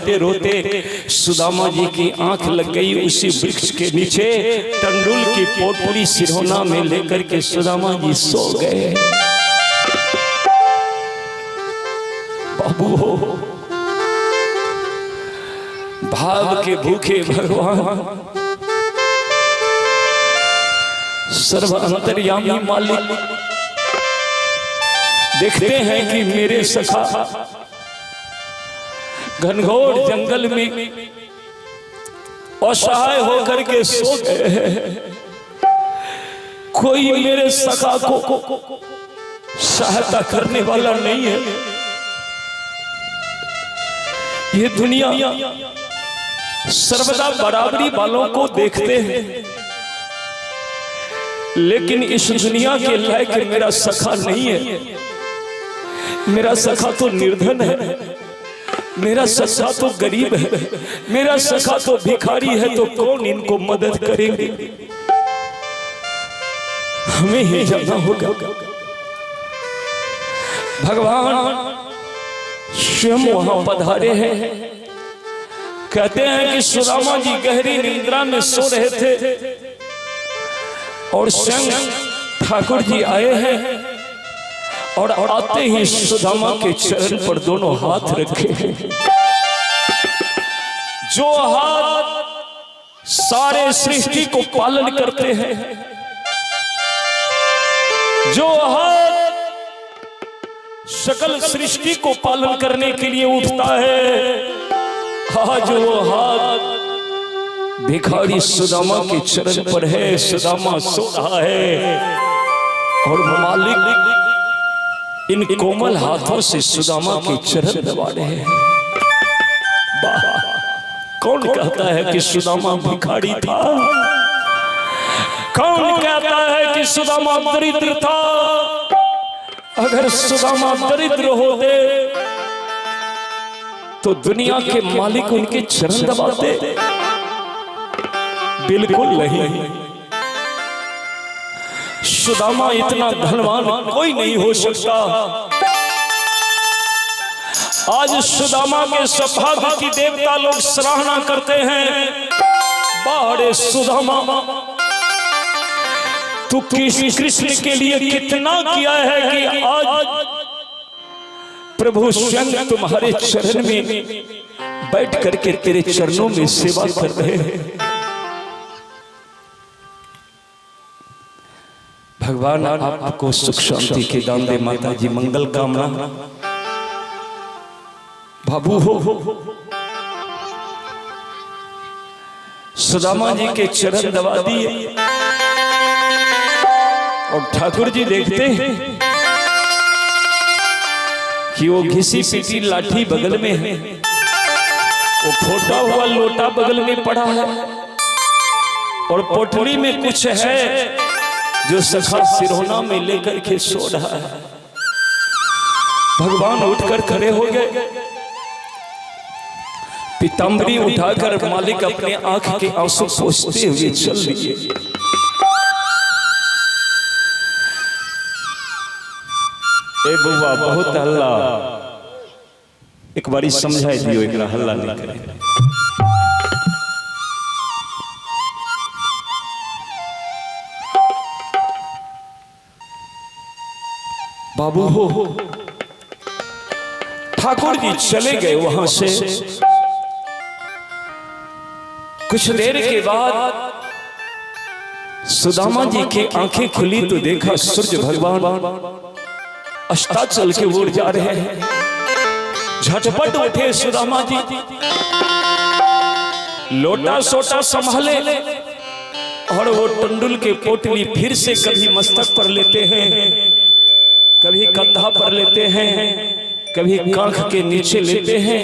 रोते रोते सुदामा जी की आंख लग गई उसी वृक्ष के नीचे। टंडुल की पोटली सिरहोना में लेकर के सुदामा जी सो गए। बाबू हो, भाव के भूखे भगवान सर्व अंतर्यामी मालिक देखते हैं कि मेरे सखा घनघोर जंगल में असहाय होकर के सो गए हैं। कोई मेरे सखा को सहायता करने वाला नहीं है। ये दुनिया सर्वदा बराबरी वालों को देखते हैं, लेकिन इस दुनिया के लायक मेरा सखा नहीं है। मेरा सखा तो निर्धन है, मेरा सखा तो गरीब है, मेरा सखा तो भिखारी है, तो कौन इनको मदद करेंगे? हमें ही जाना होगा। भगवान स्वयं वहां पधारे हैं। कहते हैं कि सुदामा जी गहरी निद्रा में सो रहे थे और स्वयं ठाकुर जी आए हैं और आते ही सुदामा के चरण पर दोनों हाथ रखे हैं। जो हाथ सारे सृष्टि को पालन करते हैं, जो हाथ सकल सृष्टि को पालन करने के लिए उठता है, आज वो हाथ भिखारी सुदामा के चरण पर है। सुदामा सो रहा है और मालिक इन कोमल हाथों से सुदामा के चरण दबा रहे हैं। कौन कहता है कि सुदामा भिखारी था? कौन कहता है कि सुदामा दरिद्र था? अगर सुदामा दरिद्र होते तो दुनिया के मालिक उनके चरण दबाते? बिल्कुल नहीं। सुदामा इतना धनवान कोई नहीं हो सकता। आज सुदामा के सौभाग्य की देवता लोग सराहना करते हैं। बाहरे सुदामा, तू कृष्ण के लिए कितना किया है कि आज प्रभु स्वयं तुम्हारे चरण में बैठ करके तेरे चरणों में सेवा कर रहे हैं। भगवान आपको सुख शांति के दान दे। माता जी मंगल कामना। बाबू हो, सुदामा जी के चरण दबा दिए और ठाकुर जी देखते हैं कि वो घिसी पीटी लाठी बगल में है, वो फोटा हुआ लोटा बगल में पड़ा है और पोटली में कुछ है जो सखा सिरहोना में लेकर के सो रहा है। भगवान उठकर खड़े हो गए, पीताम्बरी उठाकर मालिक अपने आंख के आंसू पोंछते हुए चल दिए। ए बुआ बहुत हल्ला, एक बारी समझाई दियो, एक हल्ला नहीं करे। बाबू हो, ठाकुर जी चले गए वहां से। कुछ देर के बाद सुदामा जी की आंखें खुली तो देखा सूर्य भगवान अस्ताचल के ओर जा रहे हैं। झटपट उठे सुदामा जी, लोटा सोटा संभाले और वो टंडुल के पोटली फिर से कभी मस्तक पर लेते हैं, कभी कंधा पर लेते हैं, कभी कांख के नीचे लेते हैं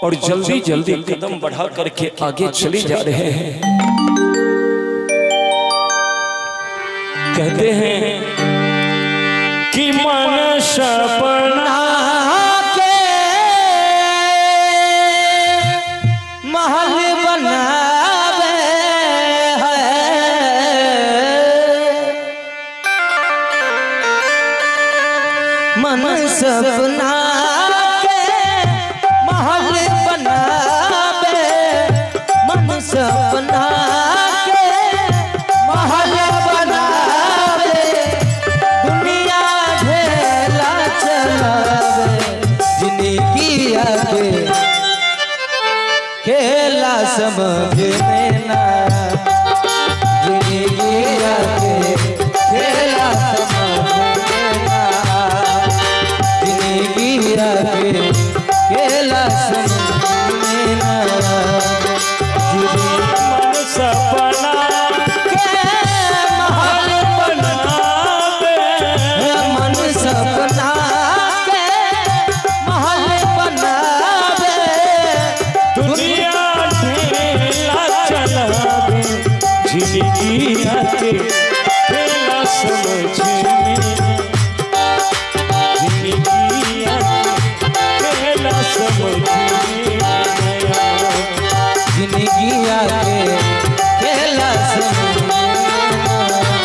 और जल्दी जल्दी कदम बढ़ा करके आगे चले जा रहे हैं। कहते हैं कि मन सपना के महल बनावे है, मन सपना के महल समझ में ना जिंदगिया के खेला समझ में ना जिंदगिया के खेला समझ में ना मन सपना के महल बनावे मन सपना के महल बनावे दुनिया ढेला चलावे जिंदगिया के खेला समझ में जिंदगिया के खेला समझ में जिंदगिया के खेला समझ में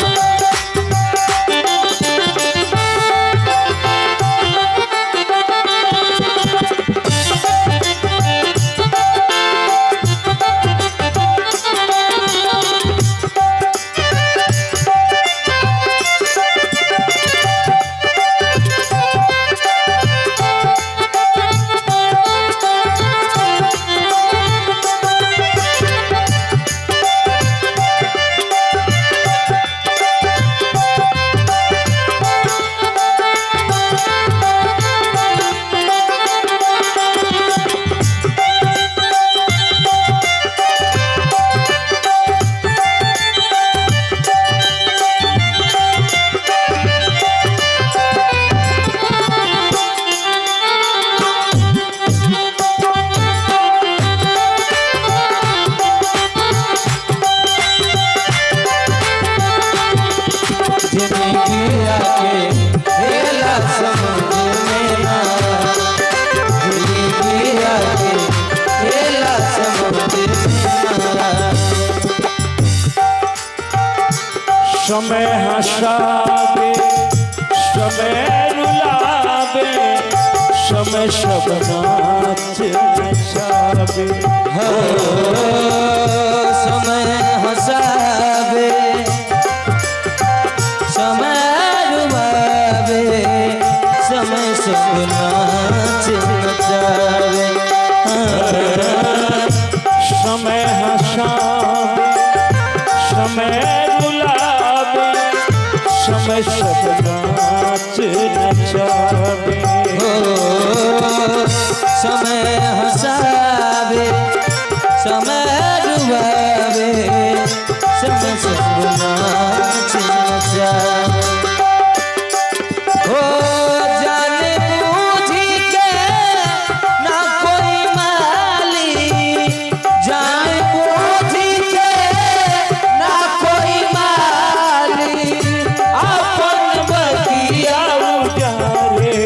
जिंदगिया के खेला समझ में ना जिंदगिया के खेला समझ में ना समय हंसावे समय रुलावे समय सब नाच नचावे समय हंसावे समय रुबावे समय सब नाच नचावे समय हंसावे समय रुलावे समय सब नाच नचावे समय हंसावे समय रुबावे समय सब नाच नचावे हो जाने बूझी के ना कोई माली जाने बूझी के ना कोई माली अपन बतिया उजारे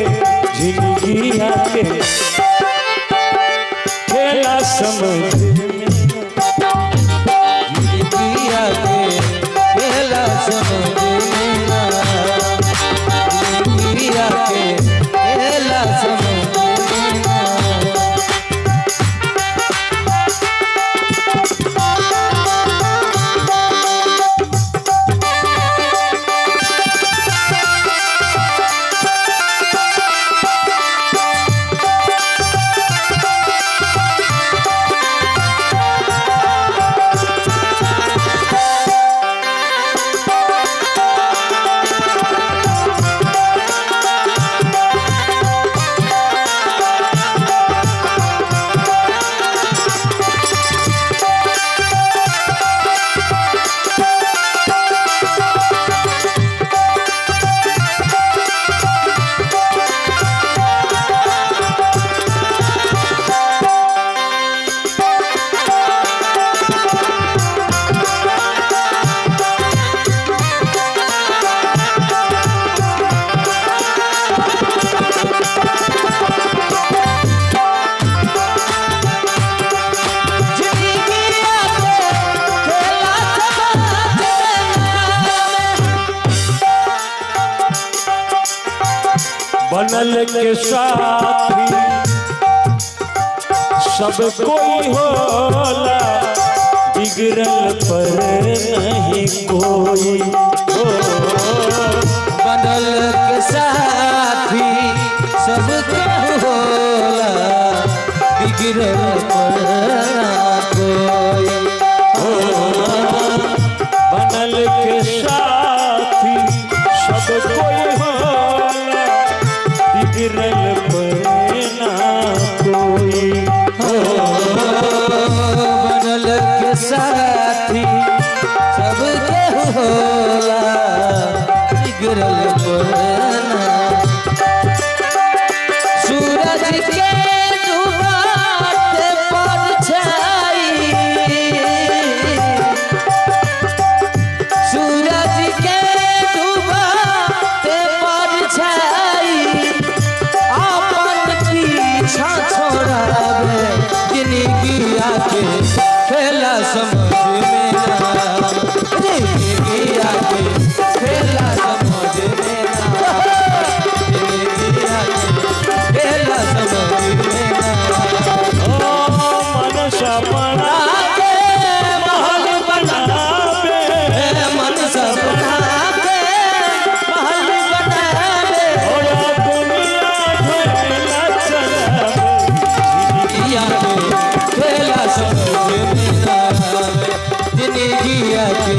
जिंदगिया के खेला समझ में जिंदगिया के खेला समझ में ना जिंदगिया के खेला समझ में ना बनल के साथी सब कोई होला बिगड़ल पर नहीं कोई हो बनल के साथी सब होला बिगड़ल पर ना कोई के खेला समझ में ना जिंदगी आके खेला समझ में ना जिंदगी आके खेला समझ में ना मन सपना के महल बनावे, मन सपना के महल बनावे और दुनिया ढोला चलावे, जिंदगी आके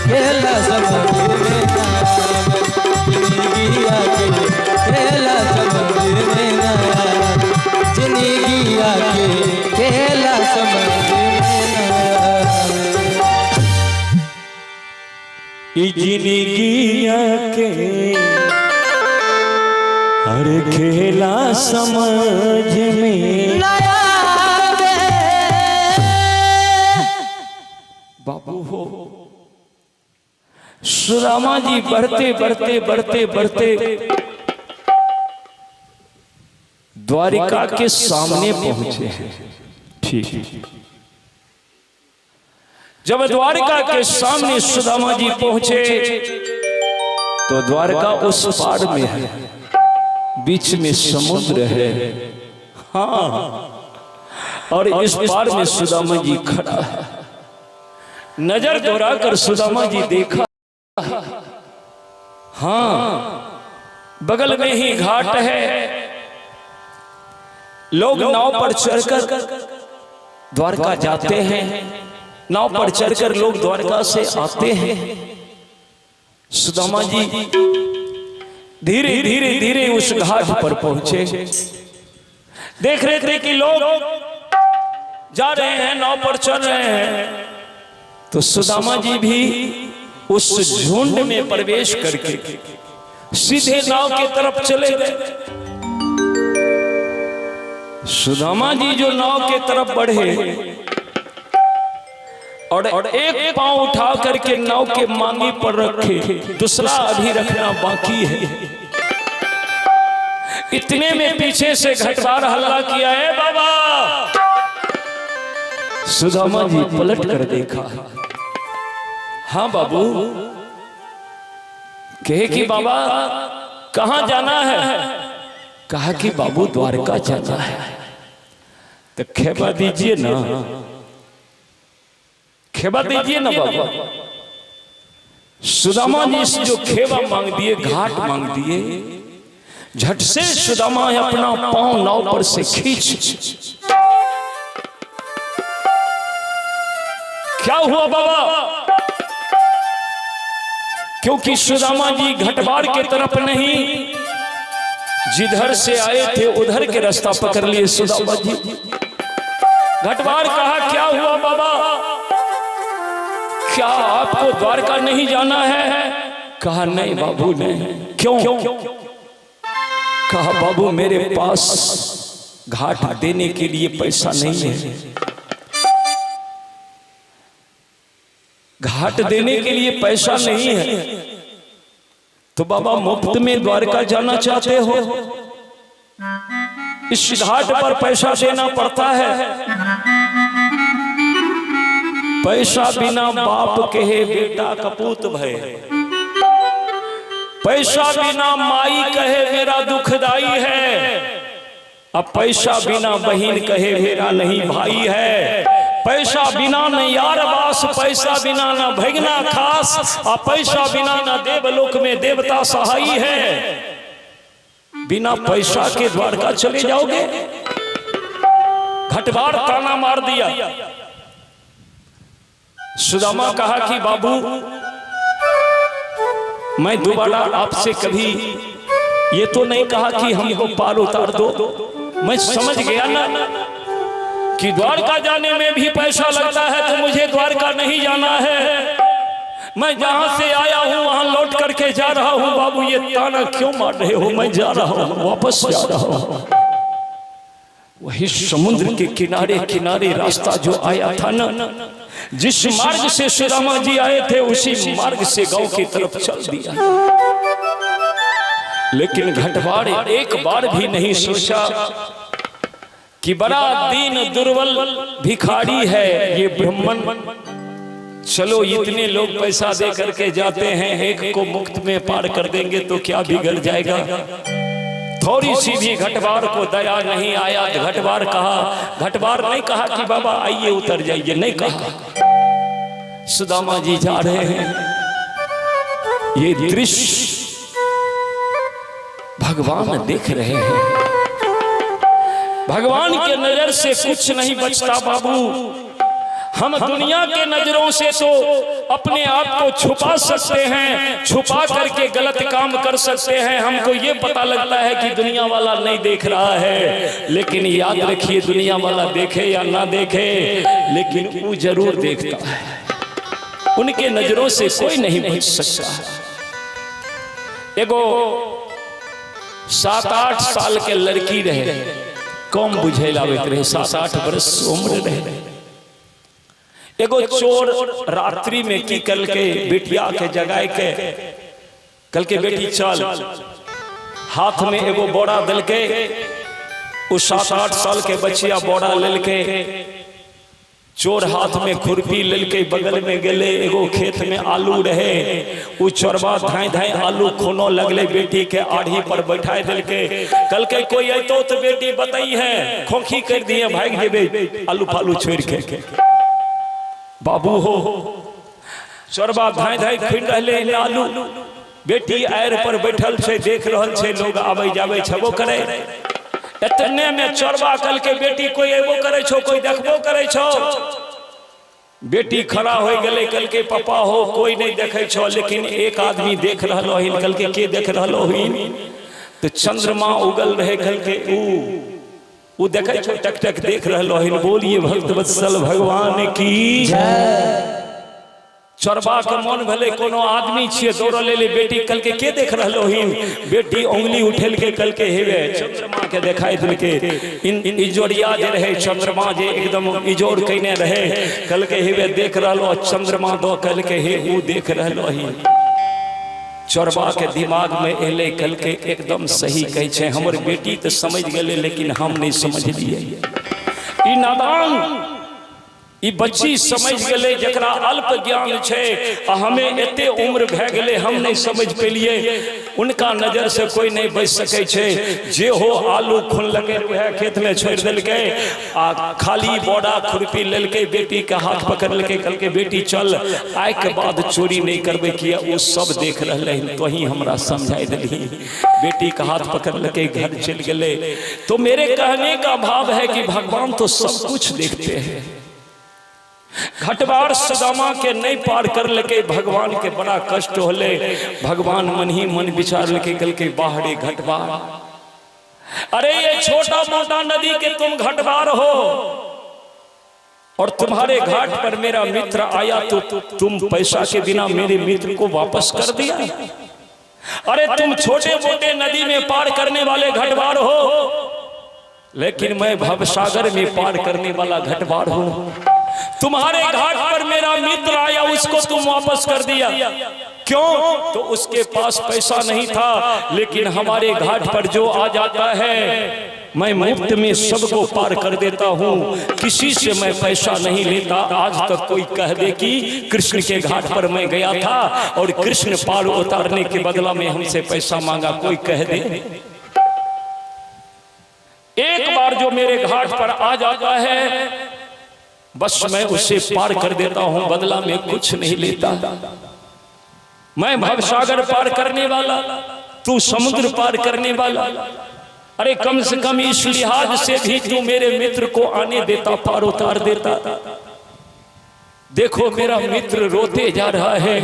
खेला समझ में ना जिंदगी आके खेला समझ में ना जिंदगी आके खेला समझ में ना जिंदगी आके खेला समझ में ना ई जिंदगी आके हर खेला समझ में। बाबू हो सुदामा जी बढ़ते बढ़ते बढ़ते बढ़ते द्वारिका के सामने पहुंचे हैं। ठीक, जब द्वारिका के सामने सुदामा जी पहुंचे तो द्वारका उस पार में है, बीच में समुद्र है। हाँ, और इस पार में सुदामा जी खड़ा है। नजर दौड़ाकर सुदामा जी देखा, हाँ बगल में ही घाट है। लोग नाव पर चढ़कर द्वारका जाते हैं, नाव पर चढ़कर लोग द्वारका से आते हैं। सुदामा जी धीरे धीरे धीरे उस घाट पर पहुंचे। देख रहे थे कि लोग जा रहे हैं, नाव पर चढ़ रहे हैं, तो सुदामा जी भी उस झुंड में प्रवेश करके सीधे नाव की तरफ चले गए। सुदामा जी जो नाव के तरफ बढ़े और एक पांव उठा करके नाव के मांगी पर रखे, दूसरा अभी रखना बाकी है। इतने में पीछे से घटवार हल्ला किया है, बाबा। सुदामा जी पलट कर देखा, हाँ बाबू। कहे कि बाबा कहां जाना है? कहा कि बाबू द्वारका जाना है। तो खेबा दीजिए ना, खेबा दीजिए ना बाबा। सुदामा जी से जो खेबा मांग दिए, घाट मांग दिए, झट से सुदामा अपना पांव नाव पर से खींच। क्या हुआ बाबा? क्योंकि सुदामा जी घटबार के तरफ नहीं, जिधर से आए थे उधर के रास्ता पकड़ लिए सुदामा जी। घटबार कहा, क्या हुआ बाबा? क्या आपको द्वारका नहीं जाना है? कहा नहीं बाबू नहीं। क्यों? कहा बाबू मेरे पास घाट देने के लिए पैसा नहीं है, घाट देने के लिए पैसा नहीं है। तो बाबा मुफ्त में द्वारका जाना चाहते हो? इस घाट पर पैसा देना पड़ता है। पैसा बिना बाप कहे बेटा कपूत भय, पैसा बिना माई कहे मेरा दुखदाई है, अब पैसा बिना बहन कहे मेरा नहीं भाई है, पैसा बिना न यार बास, पैसा बिना न भगना खास, और पैसा बिना न देवलोक में देवता सहाई है। बिना पैसा के द्वारका चले जाओगे? घटबार ताना मार दिया। सुदामा कहा कि बाबू मैं दोबारा आपसे कभी ये तो नहीं कहा कि हमको पार उतार दो। मैं समझ गया ना कि द्वारका जाने में भी पैसा लगता है, तो मुझे द्वारका नहीं जाना है। मैं जहां से आया हूं वहां लौट करके जा रहा हूं। बाबू ये ताना क्यों मार रहे हो? मैं जा रहा हूं, वापस जा रहा हूं। वही समुद्र के किनारे किनारे रास्ता जो आया था ना, जिस मार्ग से सुदामा जी आए थे उसी मार्ग से गांव की तरफ चल दिया। लेकिन घटवार एक बार भी नहीं सोचा कि बड़ा दीन दुर्बल भिखारी है ये ब्राह्मण। चलो इतने लोग पैसा दे करके जाते हैं, एक को मुफ्त में पार कर देंगे तो क्या बिगड़ जाएगा। थोड़ी सी भी घटवार को दया नहीं आया। घटवार कहा, घटवार नहीं कहा कि बाबा आइए उतर जाइए, नहीं कहा। सुदामा जी जा रहे हैं, ये दृश्य भगवान देख रहे हैं। भगवान के नजर से कुछ नहीं बचता बाबू। हम दुनिया के नजरों से तो अपने आप को छुपा सकते हैं, छुपा करके गलत काम कर सकते हैं। हमको ये पता लगता है कि दुनिया वाला नहीं देख रहा है, लेकिन याद रखिए दुनिया वाला देखे या ना देखे, लेकिन वो जरूर देखता है। उनके नजरों से कोई नहीं बच सकता। एगो 7-8 साल के लड़की रहे, कम बुझे लावत रहे, 7-8 वर्ष उम्र रहे। एगो चोर रात्रि में की कल के बेटिया के जगाए के कल के बेटी चल, हाथ में एगो बोरा दल के, उस 7-8 साल के बच्चिया बोरा लेल के, चोर हाथ में खुरपी लेल के बगल में गेले। एगो खेत में आलू रहे, उ चोरबा धाई धाई आलू खूनो लगले बेटी के आढ़ी पर बैठाए दिल के। कल के कोई अतो तो बेटी बताई है, खोखी कर दिए, भाग जेबे आलू फालू छोड़ के। बाबू हो चोरबा धाई धाई खुन रहले आलू, बेटी आयर पर बैठल छे, देख रहल छे लोग आवे जावे छबो करे। इतने में चोरबा कल के बेटी कोई एबो करे छो, कोई देखबो करे छो। बेटी खड़ा हो गले, कल के पापा हो कोई नहीं देखे छो, लेकिन एक आदमी देख रहलो हिन। कल के देख रहलो हिन तो चंद्रमा उगल रहे, कल के वो देखे छो, टक टक देख रहलो हिन। बोलिए भक्त वत्सल भगवान की जय। चोरबा के मन भले कोनो आदमी छिए, दौड़ ले बेटी कल के देख रहलो हिन। बेटी उंगली उठेल के कल के हेवे चंद्रमा के दिखाई दिल के। इन इजोरिया जे रहे, चंद्रमा जे एकदम इजोर कइने रहे, कल के हेवे देख रहलो चंद्रमा दो कल के हे वो देख रहलो हिन। चोरबा के दिमाग में एले, कल के एकदम सही कहे छे, हमर बेटी तो समझ गए लेकिन हम नहीं समझ लिए। ई नादान ई बच्ची समझ गए, जकरा अल्प ज्ञान छे, हमें एते उम्र भे गए हम नहीं समझ पेलिए। उनका नजर से कोई नहीं बच सके छे। जे हो आलू खुन लगे वह खेत में छोड़ दिल के, आ खाली बोरा खुरपी लेल के बेटी के हाथ पकड़ लेके कल के बेटी चल, आय के बाद चोरी नहीं करबे किया। वो सब देख रहे हैं, तो ही हमरा समझाई दिली। बेटी का हाथ पकड़ लेके घर चल गए। तो मेरे कहने का भाव है कि भगवान तो सब कुछ देखते हैं। घटवार सुदामा के नहीं पार कर लेके भगवान के बड़ा कष्ट होले। भगवान मन ही मन विचार लेके कल के बाहरी घटवार, अरे ये छोटा मोटा नदी के तुम घटवार हो और तुम्हारे घाट पर मेरा मित्र आया तो तुम पैसा के बिना मेरे मित्र को वापस कर दिया। अरे तुम छोटे मोटे नदी में पार करने वाले घटवार हो, लेकिन मैं भवसागर में पार करने वाला घटवार हूं। तुम्हारे घाट पर मेरा मित्र आया, उसको तुम वापस कर दिया। क्यों? तो उसके पास पैसा नहीं था, लेकिन हमारे घाट पर जो आ जाता है मैं मुफ्त में सबको पार कर देता हूँ, किसी से मैं पैसा नहीं लेता। आज तक कोई कह दे कि कृष्ण के घाट पर मैं गया था और कृष्ण पार उतारने के बदला में हमसे पैसा मांगा, कोई कह दे? एक बार जो मेरे घाट पर आ जाता है बस मैं उसे पार कर देता हूं, बदला में कुछ नहीं लेता। मैं भवसागर पार करने वाला, तू समुद्र पार करने वाला। अरे कम से कम इस लिहाज से भी तू मेरे मित्र को आने देता, पार उतार देता। देखो मेरा मित्र रोते जा रहा है।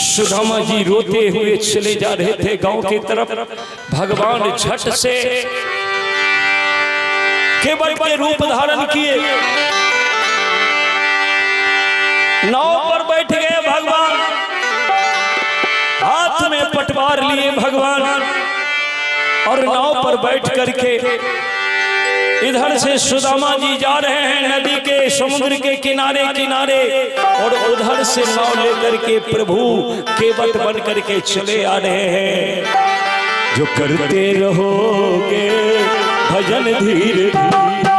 सुदामा जी रोते हुए चले जा रहे थे गांव की तरफ। भगवान झट से केवल के रूप धारण किए, नाव पर बैठ गए भगवान, हाथ में पटवार लिए भगवान, और नाव पर बैठ करके इधर से सुदामा जी जा रहे हैं नदी के समुद्र के किनारे किनारे, और उधर से नाव लेकर के प्रभु केवट बन करके चले आ रहे हैं। जो करते रहोगे भजन धीरे धीरे,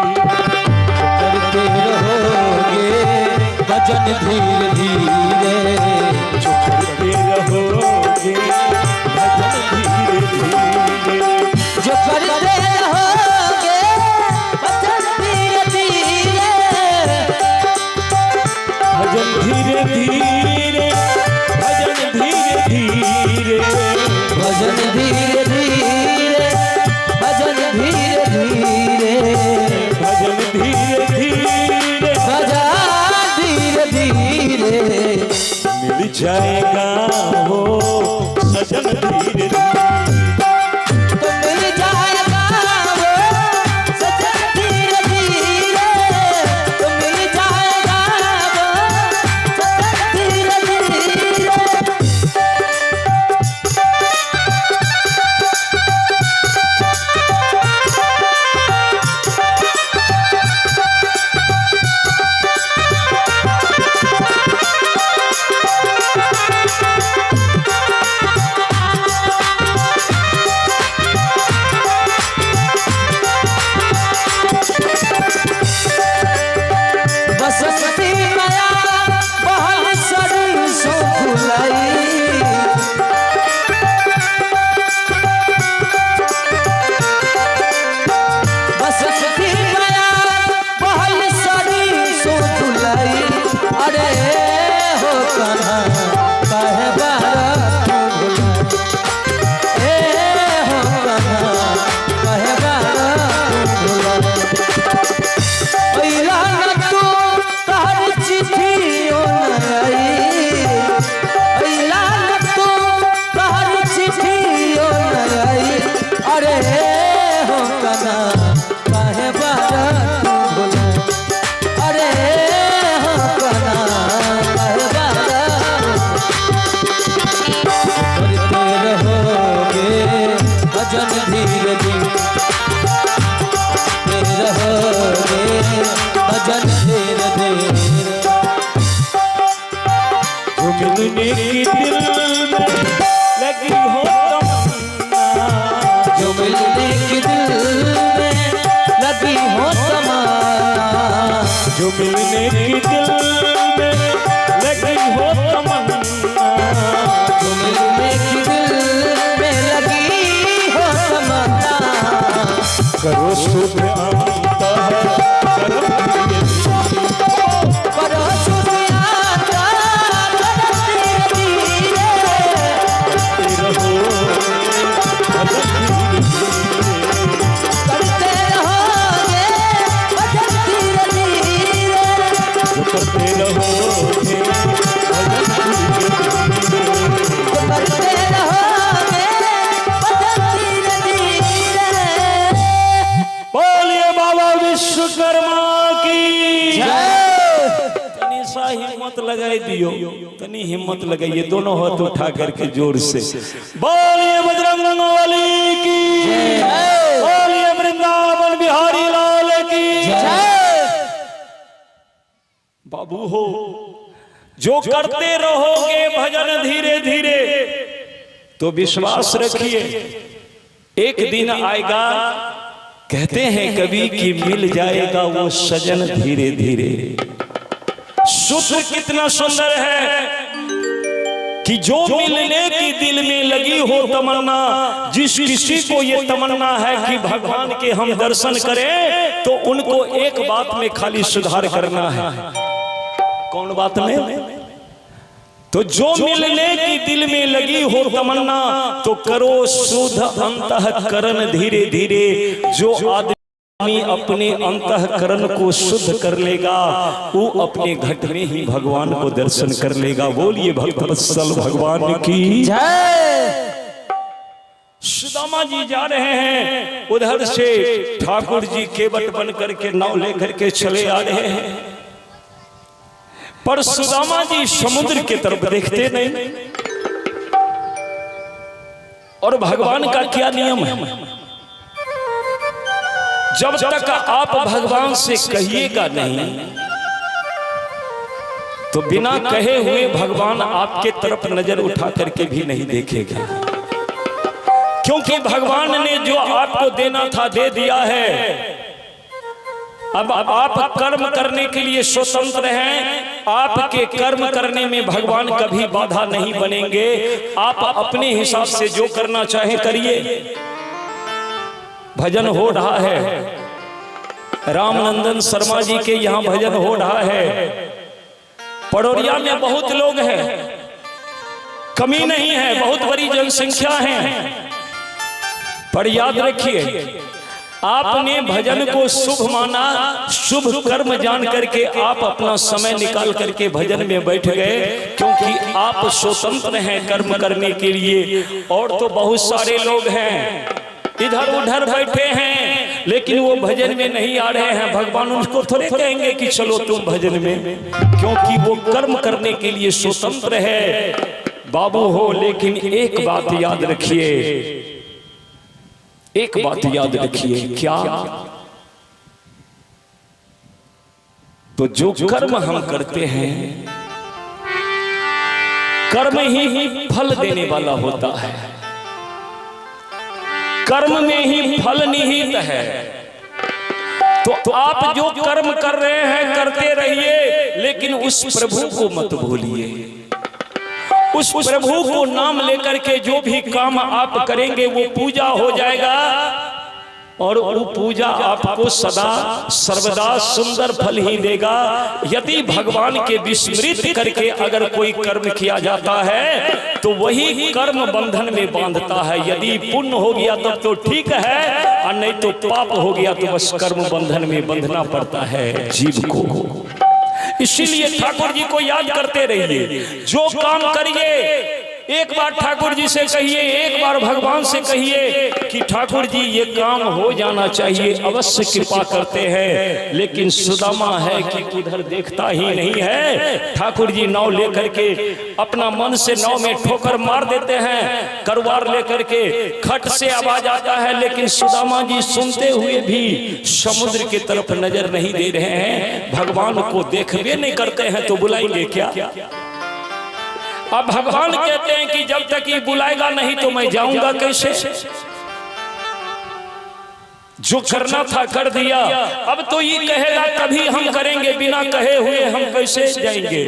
जाएगा वो सजन धीरे धीरे। तो मिल जाएगा वो सजन धीरे धीरे, तो मिल जाएगा वो सजन धीरे धीरे। बसंती माया बहल सरसों फुलाई, बसंती माया बहल सरसों फुलाई। अरे हो कन्हा काहे बारा तू भुलाई, ए हो कन्हा काहे बारा तू भुलाई। अइला न तू तहर चिट्ठियों न आई, अइला न तू तहर चिट्ठियों न आई। अरे हो कन्हा काहे बारा तू भुलाई, अरे हो कन्हा काहे बारा। करते रहोगे भजन धीरे धीरे, रहोगे भजन धीरे धीरे। जो मिलने की दिल में लगी हो तमन्ना, जो मिलने की दिल में लगी हो तमन्ना, जो मिलने की दिल में लगी हो तमन्ना, जो मिलने की दिल में लगी हो तमन्ना। करो शुभ अंतःकरण धीरे धीरे। करो शुभ अंतःकरण धीरे धीरे, करते रहोगे भजन धीरे धीरे। करते रहोगे भजन धीरे धीरे, करते रहोगे भजन धीरे करते रहोगे भजन धीरे धीरे। बोलिए बाबा विश्वकर्मा की जय। तनी सा हिम्मत लगाई दियो, तनी हिम्मत लगाइए, दोनों हाथ उठा करके जोर से बोलिए बजरंग बली की जय। बोलिए वृंदावन बिहारी लाल की जय। बाबू हो, जो करते रहोगे भजन धीरे धीरे तो विश्वास रखिए एक दिन आएगा, कहते हैं कभी कि मिल जाएगा वो सजन धीरे धीरे। सूत्र कितना सुंदर है कि जो मिलने की दिल में लगी हो तमन्ना, जिस किसी को ये तमन्ना है कि भगवान के हम दर्शन करें तो उनको एक बात में खाली सुधार करना है। कौन बात में? तो जो मिलने की दिल में लगी हो तमन्ना तो करो शुद्ध अंतःकरण धीरे धीरे। जो आदमी अपने अंतःकरण को शुद्ध कर लेगा वो अपने घट में ही भगवान को दर्शन कर लेगा। बोलिए भक्तवत्सल भगवान की जय। सुदामा जी जा रहे हैं, उधर से ठाकुर जी केवट बन करके नाव लेकर के चले आ रहे हैं, पर सुदामा जी समुद्र की तरफ देखते नहीं। और भगवान का क्या नियम है, जब तक आप भगवान से कहिएगा नहीं तो बिना कहे हुए भगवान आपके तरफ नजर उठा करके भी नहीं देखेगा, क्योंकि भगवान ने जो आपको देना था दे दिया है। अब आप कर्म करने के लिए स्वतंत्र हैं, आपके कर्म करने में भगवान कभी बाधा नहीं बनेंगे। आप अपने हिसाब से जो करना चाहे करिए। भजन हो रहा है, रामनंदन शर्मा जी के यहाँ भजन हो रहा है। पड़ोरिया में बहुत लोग हैं, कमी नहीं है, बहुत बड़ी जनसंख्या है, पर याद रखिए आपने भजन को शुभ माना, शुभ कर्म जान करके आप अपना समय निकाल करके भजन में बैठ गए, क्योंकि आप स्वतंत्र हैं कर्म करने के लिए, और तो बहुत सारे लोग हैं इधर उधर बैठे हैं लेकिन वो भजन में नहीं आ रहे हैं। भगवान उनको थोड़े कहेंगे कि चलो तुम भजन में, क्योंकि वो कर्म करने के लिए स्वतंत्र है बाबू हो। लेकिन एक बात याद रखिए, एक बात याद रखिए, क्या? तो जो कर्म हम करते हैं, कर्म ही फल देने वाला होता है, कर्म में ही फल निहित है। तो आप जो कर्म कर रहे हैं करते रहिए, लेकिन उस प्रभु को मत भूलिए। उस प्रभु को नाम लेकर के जो भी काम आप करेंगे वो पूजा हो जाएगा, और वो पूजा आपको सदा सर्वदा सुंदर फल ही देगा। यदि भगवान के विस्मृत करके अगर कोई कर्म किया जाता है तो वही कर्म बंधन में बांधता है। यदि पुण्य हो गया तब तो ठीक है, और नहीं तो पाप हो गया तो बस कर्म बंधन में बंधना पड़ता है जीव को। इसीलिए ठाकुर जी को याद करते रहिए, जो काम करिए एक बार ठाकुर जी से कहिए, एक बार भगवान से कहिए कि ठाकुर जी ये काम हो जाना चाहिए, अवश्य कृपा करते हैं। लेकिन सुदामा है कि उधर देखता ही नहीं है। ठाकुर जी नाव लेकर के अपना मन से नाव में ठोकर मार देते हैं, करवार लेकर के खट से आवाज आता है, लेकिन सुदामा जी सुनते हुए भी समुद्र की तरफ नजर नहीं दे रहे हैं, भगवान को देखबे नहीं करते हैं, तो बुलाएंगे क्या? अब भगवान कहते हैं कि जब तक ये बुलाएगा नहीं तो मैं जाऊंगा कैसे? जो करना था कर दिया, अब तो ये कहेगा तभी हम करेंगे, बिना कहे हुए हम कैसे जाएंगे?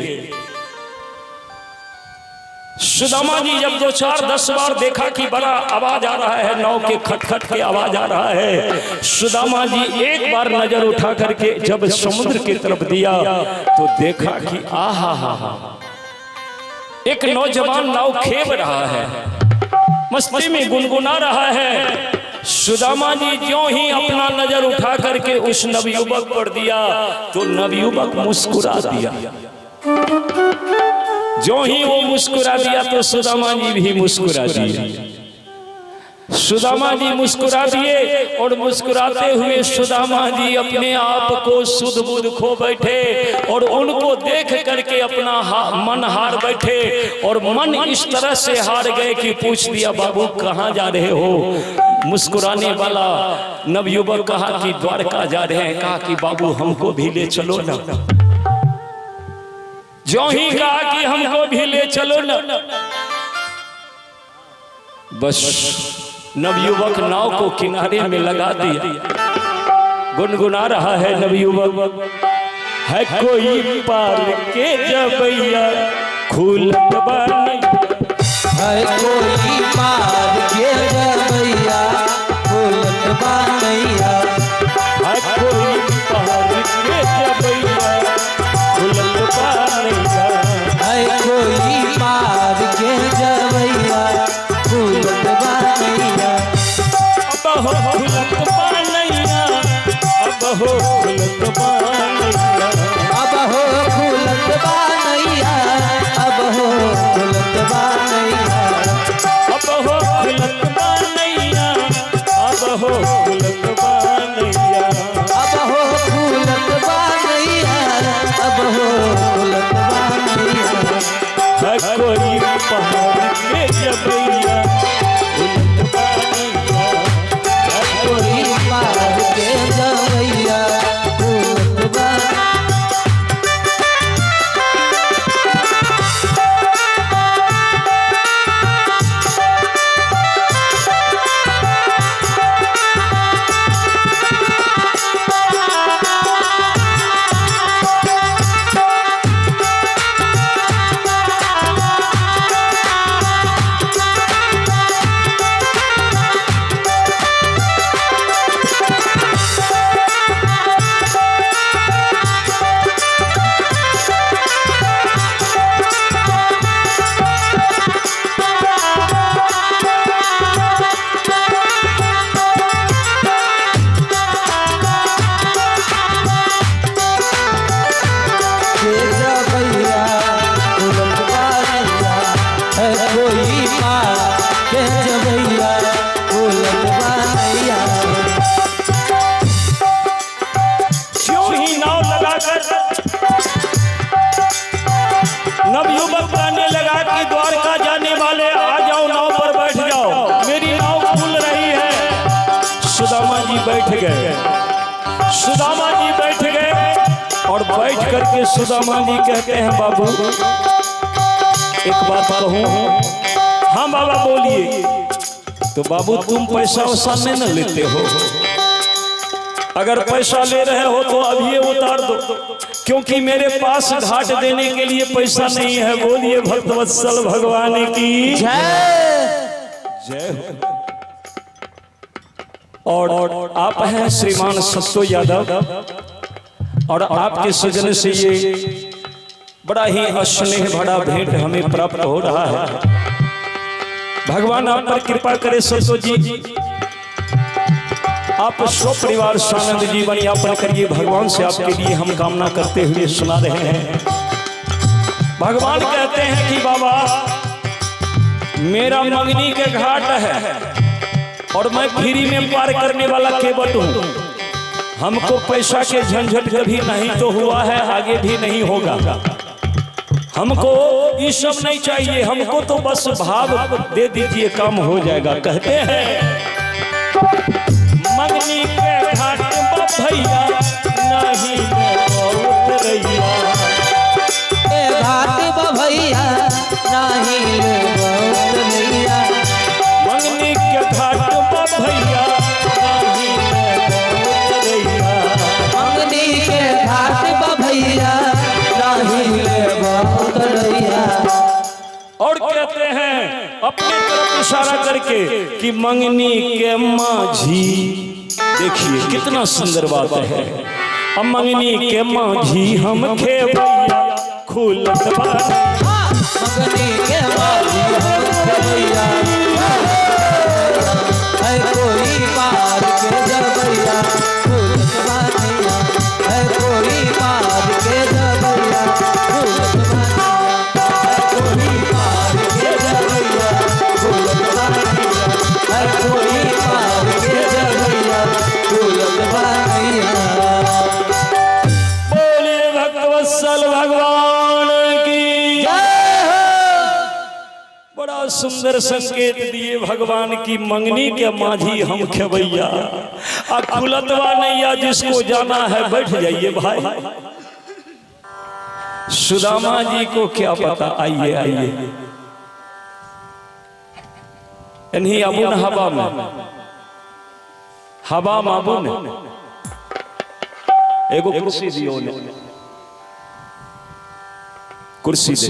सुदामा जी जब 2-4-10 बार देखा कि बड़ा आवाज आ रहा है, नाव के खटखट के आवाज आ रहा है, सुदामा जी एक बार नजर उठा करके जब समुद्र की तरफ दिया तो देखा कि आहा हा, एक नौजवान नाव खेव रहा है, मस्ती में गुनगुना रहा है। सुदामा जी ज्यों ही अपना नजर उठा करके उस नवयुवक पर दिया तो नवयुवक मुस्कुरा दिया। ज्यों ही वो मुस्कुरा दिया तो सुदामा जी भी मुस्कुरा दिए। सुदामा जी मुस्कुरा दिए, और मुस्कुराते हुए सुदामा जी अपने आप को सुध बुध खो बैठे, और उनको देख करके अपना मन हार बैठे, और मन इस तरह से हार गए कि पूछ दिया, बाबू कहाँ जा रहे हो? मुस्कुराने वाला नवयुवक कहा कि द्वारका जा रहे हैं। कहा कि बाबू हमको भी ले चलो ना। ज्यों ही कहा कि हमको भी ले चलो ना, बस नवयुवक नाव को किनारे में लगा दिया। गुनगुना रहा है नवयुवक, है कोई पार के जबैया खुलत बानी, है कोई पार के जबैया खुलत बानैया, है कोई पार के जबैया खुलत बानैया, है कोई पार के जबैया खुलत बानैया। अब हो खुलत बानैया, अब हो खुलत बानैया, अब हो खुलत बानैया, अब हो खुलत बानैया, अब हो खुलत बानैया, अब हो खुलत बानैया, अब हो खुलत बानैया, अब हो खुलत बानैया। है कोई पहाड़ के जबैया खुलत बानैया, है कोई पार के जबैया खुलत बानैया। गए। सुदामा जी बैठ गए और बैठ करके सुदामा जी कहते हैं बाबू एक बात कहूँ। हाँ बाबा बोलिए। तो बाबू तुम पैसा वैसा नहीं न लेते हो, अगर पैसा ले रहे हो तो अभी उतार दो, क्योंकि मेरे पास घाट देने के लिए पैसा नहीं है। बोलिए भक्तवत्सल भगवान की जय। और आप हैं श्रीमान सत्तो यादव, और आपके सजन से ये बड़ा ही स्नेह भरा भेंट हमें प्राप्त हो रहा है। भगवान आप पर कृपा करे सत्तो जी, आप स्व परिवार सानंद जीवन यापन करिए। भगवान से आपके लिए हम कामना करते हुए सुना रहे हैं। भगवान कहते हैं कि बाबा मेरा मंगनी के घाट है और मैं फ्री में पार करने वाला केवट हूँ। हमको पैसा के झंझट कभी नहीं तो हुआ है, आगे भी नहीं होगा। हमको ये सब नहीं चाहिए, हमको तो बस भाव दे दीजिए काम हो जाएगा। कहते हैं मंगनी के घाट भैया नहीं उतरैया, घाट भैया नहीं उतरैया, मंगनी के घाट भैया नहीं उतरैया, मंगनी के घाट भैया नहीं उतरैया। और कहते हैं अपनी तरफ इशारा करके कि मंगनी के माझी, देखिए कितना सुंदर बात है। अब मंगनी के माझी हम खेवैया खुलत बानी, मंगनी के माझी हम खेवैया, है कोई पार के जबैया खुलत बानिया, है कोई पार के जबैया खुलत बानिया, है कोई पार के जबैया खुलत बानिया, है कोई पार के जबैया खुलत बानिया। बोलिए भक्तवत्सल भगवान की जय हो। बड़ा सुंदर संकेत दिए भगवान की। मंगनी के माझी हम खेवैया, खुलतवा नैया जिसको जाना है बैठ जाइए भाई। सुदामा जी को क्या पता। आइए आइए इन्हीं अबुन हवा में, हवा माबुन एगो कुर्सी दियो ने, कुर्सी दे।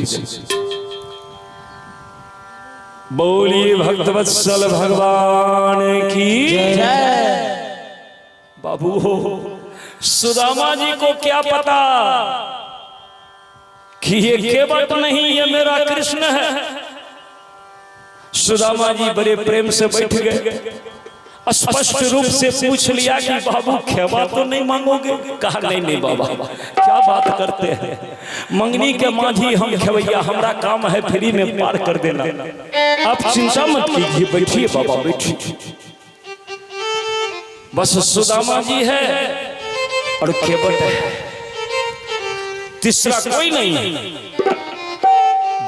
बोलिए भक्तवत्सल भगवान की जय। बाबू हो सुदामा जी को क्या पता कि ये केवट नहीं, ये मेरा कृष्ण है। सुदामा जी बड़े प्रेम से बैठ गए, स्पष्ट रूप से पूछ लिया कि बाबू खेवा तो नहीं मांगोगे? कहा नहीं नहीं बाबा, क्या बात करते हैं, मंगनी के माझी हम खेवैया, हमारा काम है फ्री में पार कर देना, आप चिंता मत कीजिए, बैठिए बाबा बैठिए। बस सुदामा जी है और केवट है, तीसरा कोई नहीं।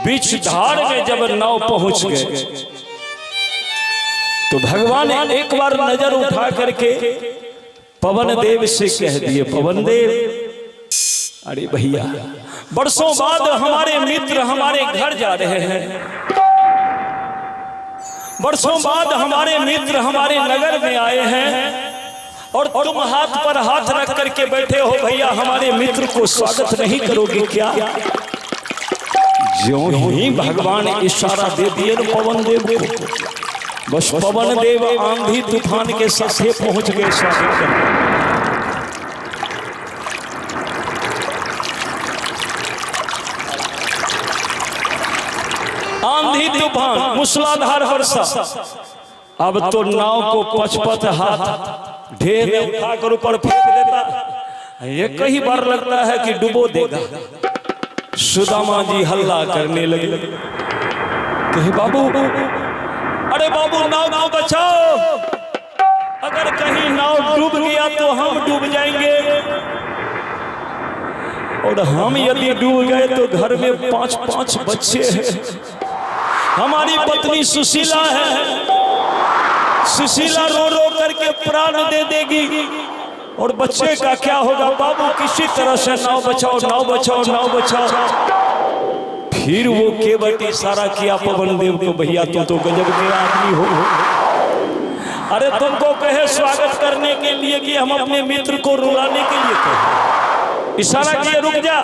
बीच धार में जब नाव पहुंच गए तो भगवान एक बार नजर उठा करके पवन देव से कह दिए, पवन देव अरे भैया बरसों बाद हमारे मित्र हमारे घर जा रहे हैं, बरसों बाद हमारे मित्र हमारे नगर में आए हैं और तुम हाथ पर हाथ रख करके बैठे हो, भैया हमारे मित्र को स्वागत नहीं करोगे क्या? ज्यों ही भगवान इशारा दे दिए पवन देव को, बस पवन देव आंधी तूफान के साथ पहुंच गए स्वागत करने। आंधी तूफान मूसलाधार वर्षा, अब तो नाव को पचपच हाथ ढेर में उठाकर ऊपर फेंक देता, ये कई बार लगता है कि डुबो देगा। सुदामा जी हल्ला करने लगे, कहे बाबू अरे बाबू नाव को बचाओ, अगर कहीं नाव डूब गया तो हम डूब जाएंगे, और हम यदि डूब गए तो घर में 5-5 बच्चे हैं, हमारी पत्नी सुशीला है, सुशीला रो रो करके प्राण दे देगी और बच्चे का क्या होगा? बाबू किसी तरह से नाव बचाओ, नाव बचाओ, नाव बचाओ। फिर वो केवट इशारा किया पवन देव को, भैया तू तो गजब के आदमी हो। अरे तुमको कहे स्वागत करने के लिए कि हम अपने मित्र को रुलाने के लिए कहे। इशारा किए रुक जा,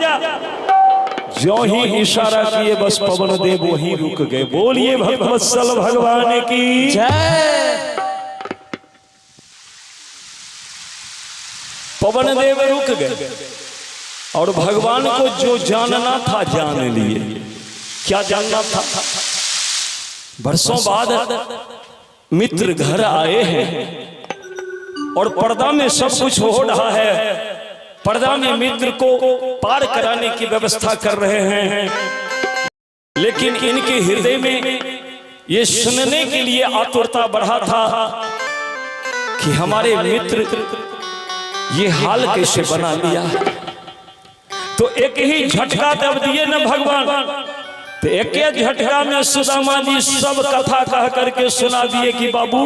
जो ही इशारा किए बस पवन देव वहीं रुक गए। बोलिए भगवत्सल भगवान की जय। पवन देव रुक गए और भगवान को जो जानना था जान लिए। क्या जानना था? बरसों बाद मित्र घर आए हैं और पर्दा में सब कुछ हो रहा है। पर्दा में मित्र को पार कराने की व्यवस्था कर रहे हैं, लेकिन इनके हृदय में ये सुनने के लिए आतुरता बढ़ा था कि हमारे मित्र ये हाल कैसे बना लिया। तो एक ही झटका जब दिए न भगवान, तो एक ही झटका में सुदामा जी सब कथा कह करके सुना दिए कि बाबू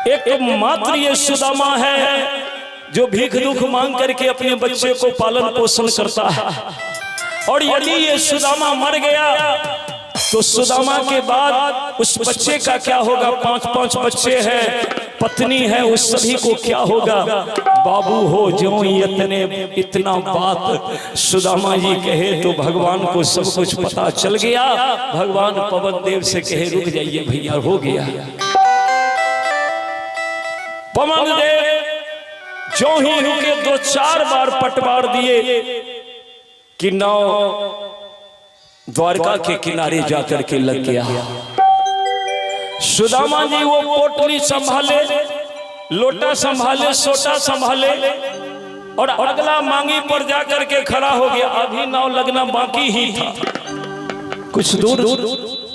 एक मात्र ये सुदामा है जो भीख दुख मांग करके अपने बच्चे को पालन पोषण करता है, और यदि ये सुदामा मर गया तो सुदामा के बाद उस बच्चे का क्या होगा? 5-5 बच्चे हैं, पत्नी है, उस सभी को क्या होगा? बाबू हो जो इतना बात सुदामा जी कहे तो भगवान को सब कुछ पता चल गया। भगवान पवन देव से कहे रुक जाइए भैया, हो गया। पवन देव जो ही रुके 2-4 बार पटवार दिए कि नाव द्वारका के किनारे जाकर के लग गया। सुदामा जी वो पोटली संभाले, लोटा संभाले, सोटा संभाले और अगला मांगी पर जाकर के खड़ा हो गया। अभी नाव लगना बाकी ही था, कुछ दूर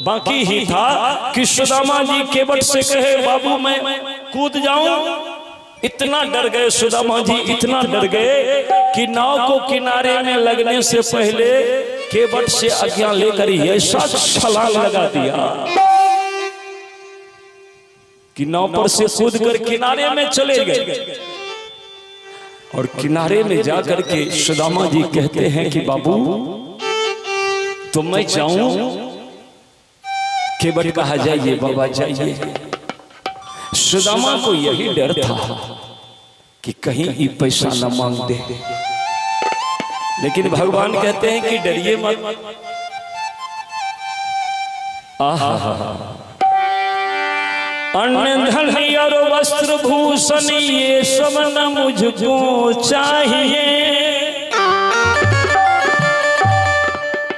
बाकी ही था कि सुदामा जी केवट से कहे बाबू मैं कूद जाऊं। इतना डर गए सुदामा जी, इतना डर गए कि नाव को किनारे में लगने से पहले केवट से आज्ञा लेकर ऐसा छलांग लगा दिया कि नाव पर से कूद कर किनारे में चले गए। और किनारे में जाकर के सुदामा जी कहते हैं कि बाबू तो मैं जाऊं? केवट कहा जाइए बाबा जाइए। सुदामा को यही डर था कि कहीं ये पैसा न मांग दे, लेकिन भगवान कहते हैं कि डरिए मत। अन्न धन और वस्त्र भूषण ये सब न मुझको चाहिए।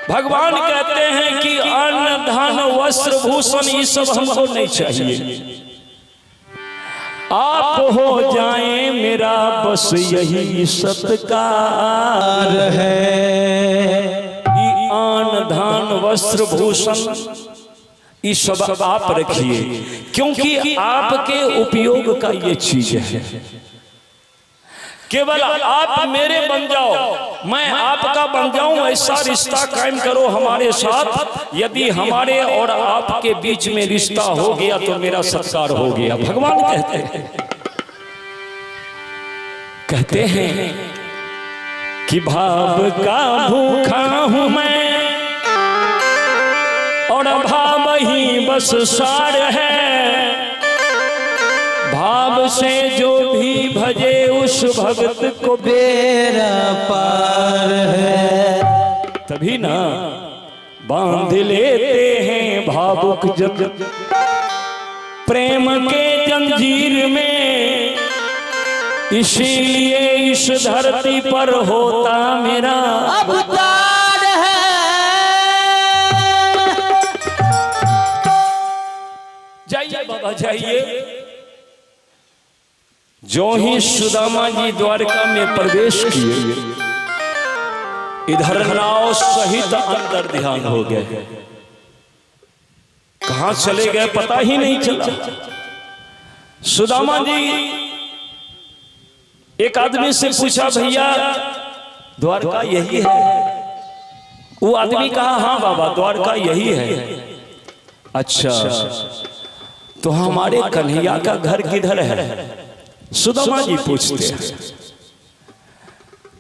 भगवान कहते हैं कि अन्न धन वस्त्र भूषण ये सब हमको नहीं चाहिए, आप हो जाए मेरा बस यही सत्कार है। आन धान वस्त्र भूषण ये सब आप रखिए, क्योंकि आपके उपयोग का ये चीज है। केवल आप मेरे बन जाओ, मैं आपका बन जाऊं, ऐसा रिश्ता कायम करो हमारे साथ। यदि हमारे और आपके बीच में रिश्ता हो गया तो मेरा सत्कार हो गया। भगवान कहते हैं कि भाव का भूखा हूं मैं और भाव ही बस सार है। भाव से जो भी भजे उस भगत को बेड़ा पार है। तभी ना बांध लेते हैं भावुक जग प्रेम के जंजीर में, इसीलिए इस धरती पर होता मेरा अवतार है। जाइए बाबा जाइए। जो ही सुदामा जी द्वारका में प्रवेश किए, इधर नाव सहित अंदर ध्यान हो गए। कहां चले गए पता ही नहीं चला। सुदामा जी एक आदमी से पूछा भैया द्वारका यही है? वो आदमी कहा हाँ बाबा द्वारका यही है। अच्छा तो हमारे कन्हैया का घर किधर है? सुदामा जी पूछते हैं।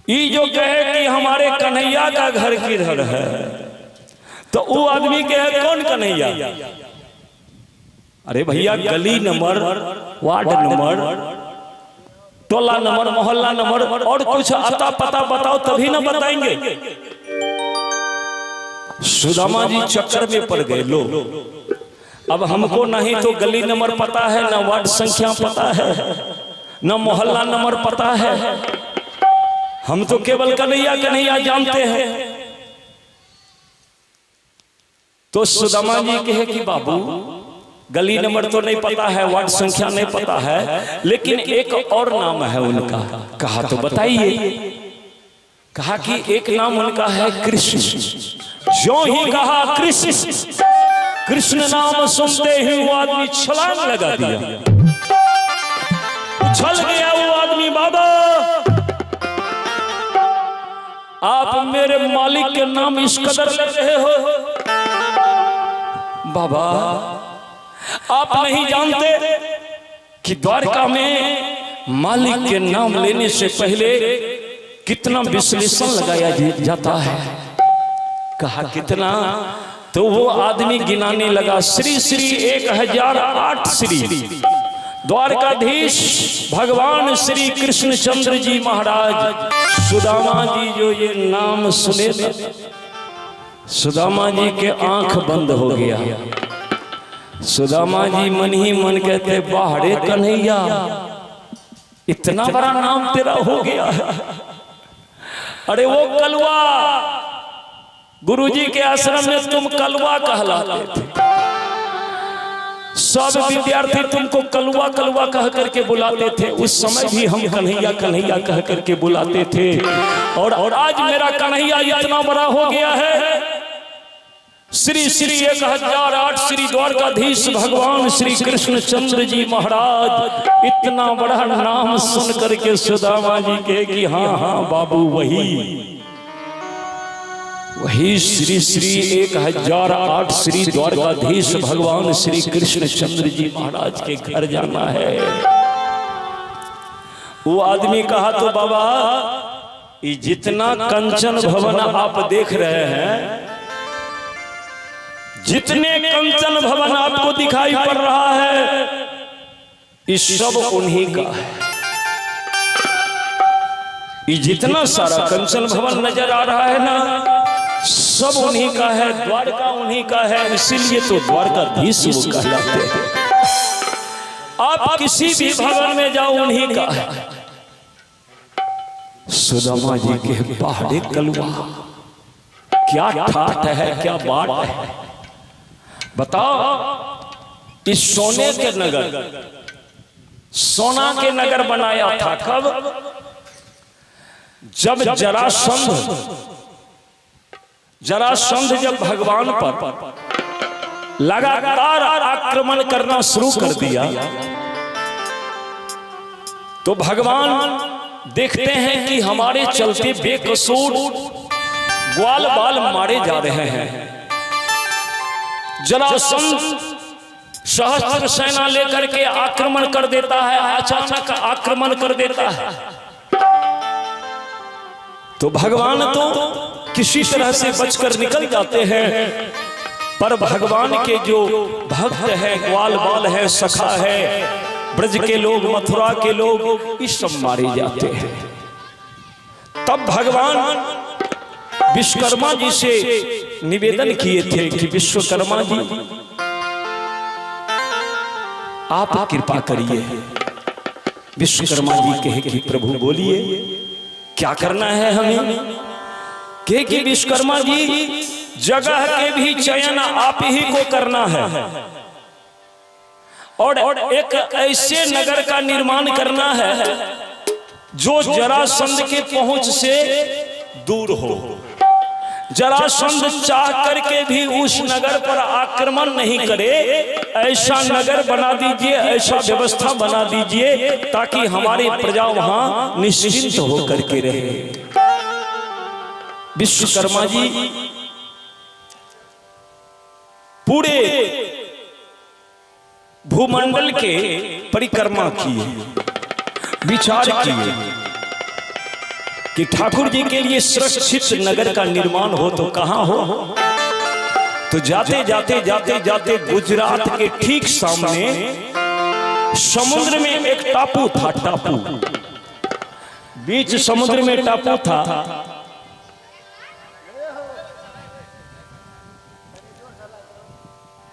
ये जो कहे कि हमारे कन्हैया का घर किधर है, तो वो आदमी के है कौन कन्हैया? अरे भैया, गली नंबर, वार्ड नंबर, टोला नंबर, मोहल्ला नंबर और कुछ आता पता बताओ तभी ना बताएंगे। सुदामा जी चक्कर में पड़ गए। लो, अब हमको नहीं तो गली नंबर पता है, ना वार्ड संख्या पता है, ना मोहल्ला नंबर पता है, हम तो केवल कन्हैया कन्हैया जानते हैं। तो सुदामा जी कहे कि बाबू, गली नंबर तो नहीं पता है, वार्ड संख्या नहीं पता है, लेकिन एक और नाम है उनका। कहा तो बताइए। कहा कि एक नाम उनका है कृष्ण। जो ही कहा कृष्ण, कृष्ण नाम सुनते ही वो आदमी छलांग लगा दिया, उछल गया वो आदमी। बाबा, आप मेरे मालिक के नाम इस कदर ले रहे हो? बाबा, आप नहीं जानते कि द्वारका में मालिक के नाम लेने से पहले कितना विश्लेषण लगाया जाता है। कहा कितना? तो वो आदमी गिनाने लगा, श्री श्री 1008 श्री द्वारकाधीश भगवान श्री कृष्णचंद्र जी महाराज। सुदामा जी जो ये नाम सुने, सुदामा जी के आंख बंद हो गया। सुदामा जी मन ही मन कहते, बाहरे कन्हैया, इतना बड़ा नाम तेरा हो गया। अरे वो कलवा, गुरुजी के आश्रम में तुम कलवा कहलाते थे। सब विद्यार्थी तुमको कलवा कलवा कह करके बुलाते थे। उस समय भी हम कन्हैया कन्हैया कह करके बुलाते थे। और आज मेरा कन्हैया इतना बड़ा हो गया है। श्री श्री 1008 श्री द्वारकाधीश भगवान श्री कृष्णचंद्र जी महाराज। इतना बड़ा नाम सुन करके सुदामा जी कहे कि हाँ हाँ बाबू, वही श्री श्री 1008 श्री द्वारकाधीश भगवान श्री कृष्णचंद्र जी महाराज के घर जाना है। वो आदमी कहा तो बाबा, ये जितना कंचन भवन आप देख रहे हैं, जितने कंचन भवन आपको दिखाई पड़ रहा है, इस सब उन्हीं का है। ये जितना सारा कंचन भवन नजर आ रहा है ना, सब उन्हीं का है, द्वारका उन्हीं का है। इसीलिए तो द्वारकाधीश वो कहलाते हैं। आप किसी भी भवन में जाओ, उन्हीं का है। सुदामा जी के पहाड़े कलवा, क्या ठाठ है, क्या बाट है। बताओ, इस सोने के नगर, सोना के नगर बनाया था कब? जब जरासंध जब भगवान पर लगातार आक्रमण करना शुरू कर दिया, तो भगवान देखते हैं कि हमारे चलते बेकसूर ग्वाल बाल मारे जा रहे हैं। जरासंध सहस्त्र सेना लेकर के आक्रमण कर देता है, अचानक आक्रमण कर देता है। तो भगवान तो किसी तरह से बचकर निकल जाते हैं, पर भगवान के जो भक्त है, ग्वाल बाल है, सखा है, ब्रज के लोग, मथुरा के लोग, इस सब मारे जाते हैं। तब भगवान विश्वकर्मा जी से निवेदन किए थे कि विश्वकर्मा जी, आप कृपा करिए। विश्वकर्मा जी कहे कि प्रभु बोलिए, क्या करना है हमें? कहे कि विश्वकर्मा जी, जगह के भी चयन आप ही को करना है, और एक ऐसे नगर का निर्माण करना है जो जरासंध के पहुंच से दूर हो। जरासंध चाह करके भी उस नगर पर आक्रमण नहीं करे, ऐसा नगर बना दीजिए, ऐसा व्यवस्था बना दीजिए ताकि हमारी प्रजा वहां निश्चिंत होकर के रहे। विश्वकर्मा जी पूरे भूमंडल के परिक्रमा किए, विचार किए कि ठाकुर जी के लिए सुरक्षित नगर का निर्माण हो तो कहां हो। तो जाते जाते जाते जाते गुजरात के ठीक सामने समुद्र में एक टापू था, टापू बीच समुद्र में टापू था।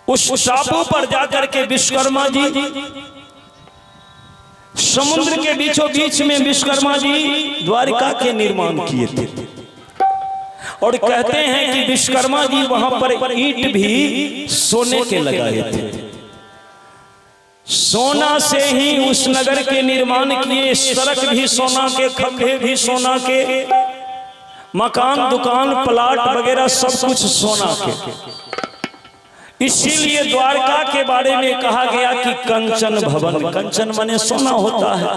उस टापू पर जाकर के विश्वकर्मा जी, समुद्र के बीचों बीच में विश्वकर्मा जी द्वारिका के निर्माण किए थे। और कहते हैं कि विश्वकर्मा जी वहां पर ईंट भी सोने के लगाए थे, सोना से ही उस नगर के निर्माण किए। सड़क भी सोना के, खंभे भी सोना के, मकान दुकान प्लाट वगैरह सब कुछ सोना के। इसीलिए द्वारका के बारे में कहा गया कि कंचन भवन, कंचन माने सोना होता है,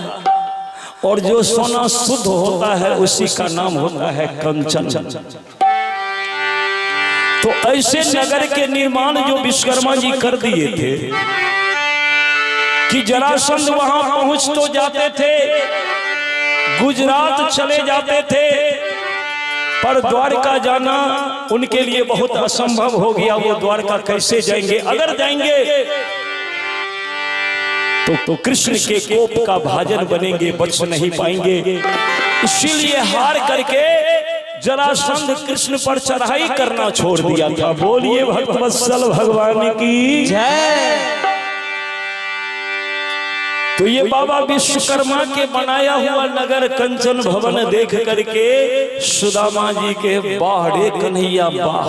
और जो सोना शुद्ध होता है उसी का नाम होता है कंचन। तो ऐसे नगर के निर्माण जो विश्वकर्मा जी कर दिए थे कि जरासंध वहां पहुंच तो जाते थे, गुजरात चले जाते थे, पर द्वारका जाना उनके लिए बहुत असंभव हो गया। वो द्वारका कैसे जाएंगे? अगर जाएंगे तो कृष्ण के कोप का भाजन बनेंगे, बच नहीं पाएंगे। इसीलिए हार करके जरासंध कृष्ण पर चढ़ाई करना छोड़ दिया था। बोलिए भक्तवत्सल भगवान की जय। तो ये बाबा विश्वकर्मा के बनाया हुआ नगर कंचन भवन देख करके सुदामा जी के बाहरे कन्हैया बाह।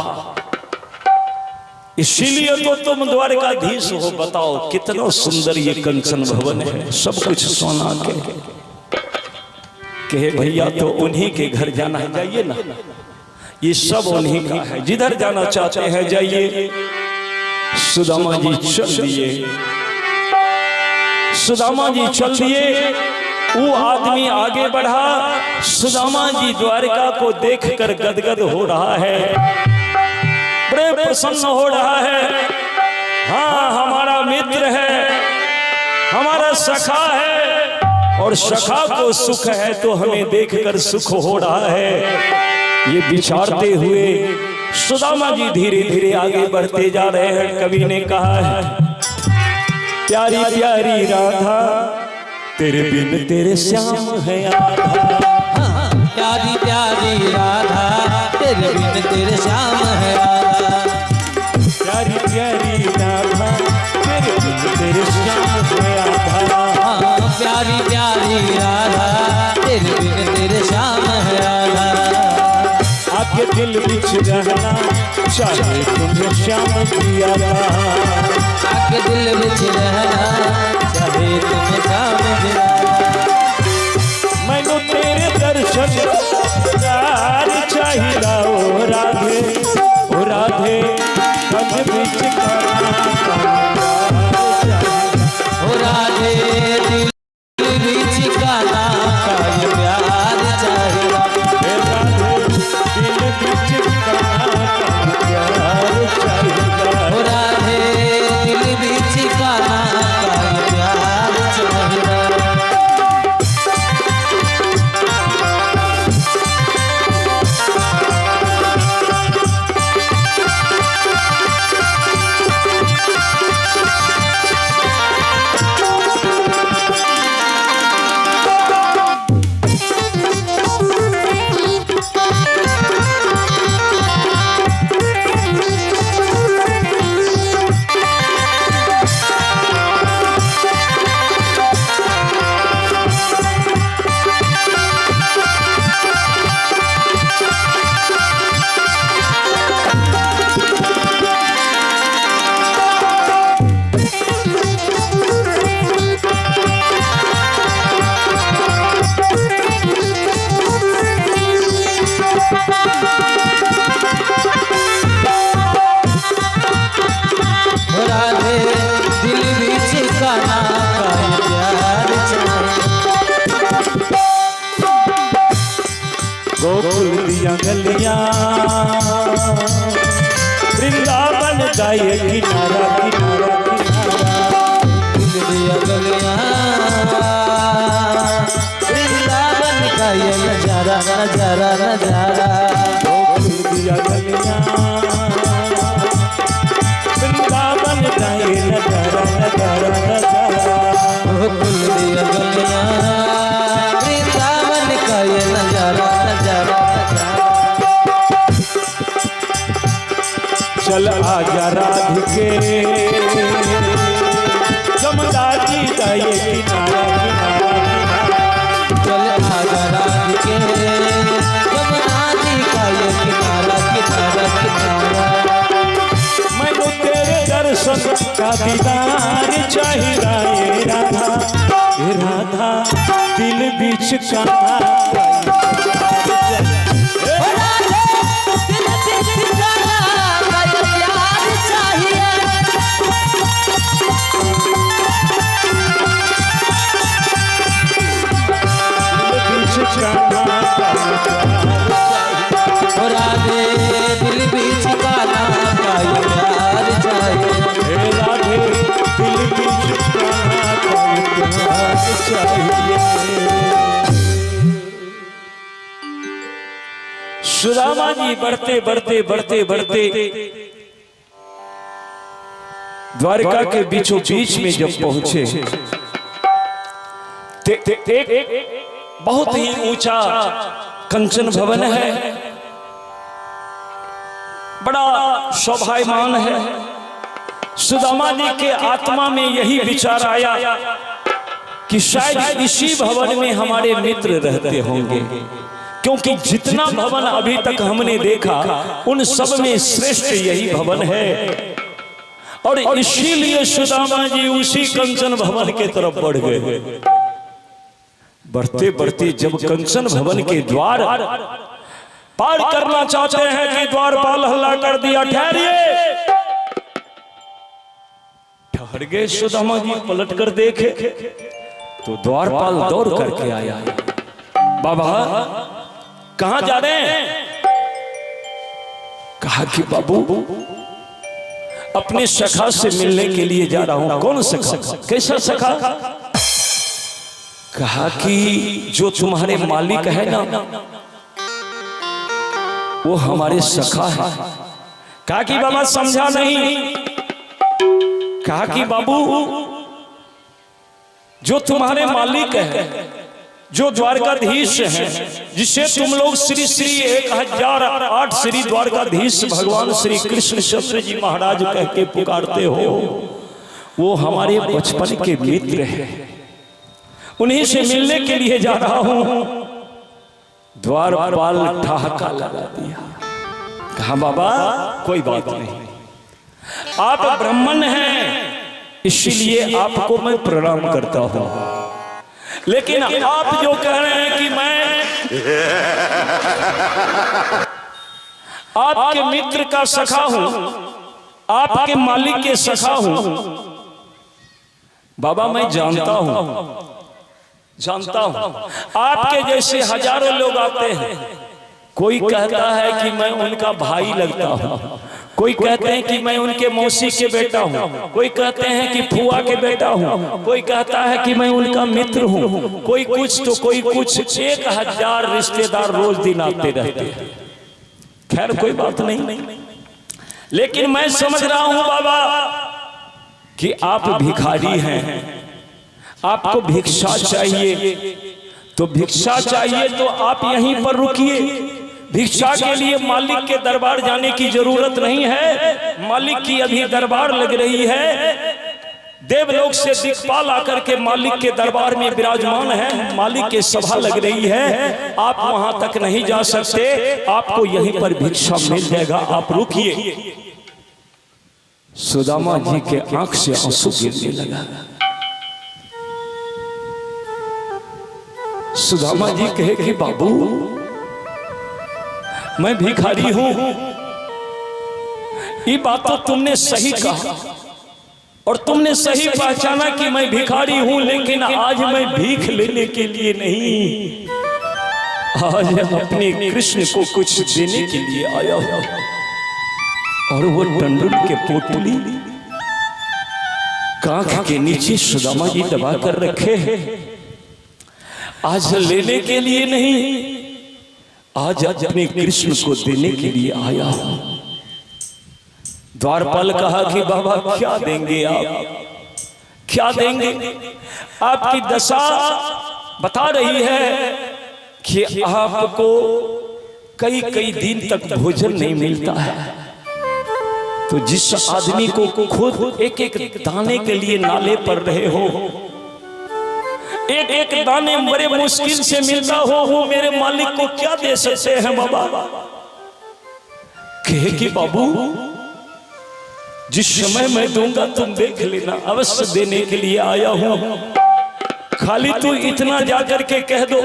इसीलिए तो तुम द्वारकाधीश हो। बताओ कितना सुंदर ये कंचन भवन है, सब कुछ सोना के। कहे भैया तो उन्हीं के घर जाना है, जाइए ना, ये सब उन्हीं का है, जिधर जाना चाहते हैं जाइए। सुदामा जी चल दिए, सुदामा जी चल दिए। वो आदमी आगे बढ़ा, सुदामा जी द्वारका को देखकर गदगद हो रहा है, बड़े प्रसन्न हो रहा है। हाँ, हमारा मित्र है, हमारा सखा है, और सखा को सुख है तो हमें देखकर सुख हो रहा है। ये विचारते हुए सुदामा जी धीरे धीरे आगे बढ़ते जा रहे हैं। कवि ने कहा है, प्यारी प्यारी राधा तेरे बिन तेरे श्याम है आधा। प्यारी प्यारी राधा तेरे बिन तेरे श्याम है आधा। प्यारी प्यारी राधा तेरे बिन तेरे श्याम है आधा। प्यारी प्यारी राधा तेरे बिन तेरे श्याम है आधा। आपके दिल बिच रहना चाहे तुम्हें श्याम की आधा। आपके दिल बिच रहना चाहे तुम्हें श्याम की आधा। मैनू तेरे दर्शन प्यार चाहिए ओ राधे, ओ राधे कंध बिच करना ओ राधे दिल बिच गाना काल प्यार चाहिए। राधे दिल बिच करना प्यार चाहिए। ओ राधे दिल बिच गाना काल प्यार चाहिए। गोकुल दिया गलियां वृंदावन का ये किनारा किनारा किनारा। नजारा नजारा दिया गलियां वृंदावन जाए नजारा नजारा नजारा खुल दिया गलियां वृंदावन का ये नजारा नजारा चल आजा राधिके जमुना जी जाए किनारा चल आजा राधिके जमुना जी का ये किनारा किनारा किनारा मैंने तेरे दर्शन का दीदार चाहिए ये राधा दिल बीच का राधे दिल बीच का नाम का ये प्यार चाहिए राधे दिल बीच का प्यार चाहिए। सुदामा जी बढ़ते बढ़ते बढ़ते बढ़ते द्वारका के बीचों बीच में जब पहुंचे एक बहुत ही ऊंचा कंचन भवन है, बड़ा शोभायमान है। सुदामा जी के आत्मा में यही विचार आया कि शायद इसी भवन में हमारे मित्र रहते होंगे, क्योंकि जितना भवन अभी तक हमने देखा उन सब में श्रेष्ठ यही भवन है। और इसीलिए सुदामा जी उसी कंचन भवन के तरफ बढ़ गए। बढ़ते बढ़ते जब कंचन भवन के द्वार पार करना चाहते हैं कि द्वारपाल हल्ला कर दिया, ठहरिए। ठहर गए सुदामा जी, पलट कर देखे तो द्वारपाल दौड़ करके आया। बाबा कहां जा रहे हैं? कहा कि बाबू अपने सखा से मिलने के लिए जा रहा हूं। कौन सखा? कैसा सखा? कहा कि जो तुम्हारे मालिक है ना वो हमारे सखा है। कहा कि बाबा समझा नहीं। कहा कि बाबू जो तुम्हारे मालिक है, जो द्वारकाधीश है, जिसे तुम लोग श्री श्री 1008 श्री द्वारकाधीश भगवान श्री कृष्ण चंद्र जी महाराज कह के पुकारते हो, वो हमारे बचपन के मित्र हैं। उन्हीं से मिलने के लिए जा रहा हूं। द्वारपाल ठहाका लगा दिया। कहा बाबा कोई बात नहीं, आप ब्राह्मण हैं इसलिए आपको मैं प्रणाम करता हूं, लेकिन आप जो कह रहे हैं कि मैं आपके मित्र का सखा हूं, आपके मालिक के सखा हूं, बाबा मैं जानता हूं आपके जैसे हजारों लोग आते हैं। कोई कहता है कि मैं उनका भाई लगता हूं, कोई कहते हैं कि मैं उनके मौसी के बेटा हूं, कोई कहते हैं कि फुआ के बेटा हूं, कोई कहता है कि मैं उनका मित्र हूं, कोई कुछ तो कोई कुछ। 1000 रिश्तेदार रोज दिन आते रहते हैं। खैर कोई बात नहीं, लेकिन मैं समझ रहा हूं बाबा कि आप भिखारी हैं, आपको भिक्षा चाहिए। तो भिक्षा चाहिए तो आप यहीं पर रुकिए। भिक्षा के लिए मालिक के दरबार जाने की जरूरत नहीं है। मालिक की अभी दरबार लग रही है। देवलोक से दिक्पाल आकर के मालिक के दरबार में विराजमान है। मालिक के सभा लग रही है, आप वहां तक नहीं जा सकते, आपको यहीं पर भिक्षा मिल जाएगा, आप रुकिए। सुदामा जी के आंख से आंसू गिरने लगा। सुदामा जी कहे कि बाबू मैं भिखारी हूं, ये बात तो तुमने सही कहा और तुमने सही पहचाना कि मैं भिखारी हूं, लेकिन आज मैं भीख लेने के लिए नहीं, आज अपने कृष्ण को कुछ देने के लिए आया हूं। और वो टंडुल के पोटली कांख के नीचे सुदामा जी दबा कर रखे हैं। आज लेने के लिए नहीं, आज अपने कृष्ण को देने के लिए आया हूं। द्वारपाल कहा कि बाबा क्या देंगे आप, क्या देंगे? आपकी दशा बता रही है कि आपको कई कई दिन तक भोजन नहीं मिलता है। तो जिस आदमी को खुद एक एक दाने के लिए नाले पर रहे हो, एक एक दाने बड़े मुश्किल से मिलता हो, वो मेरे मालिक को क्या दे सकते हैं बाबा? कहे कि बाबू जिस समय मैं दूंगा तुम देख लेना, अवश्य देने के लिए आया हूं। खाली तू इतना जाकर के कह दो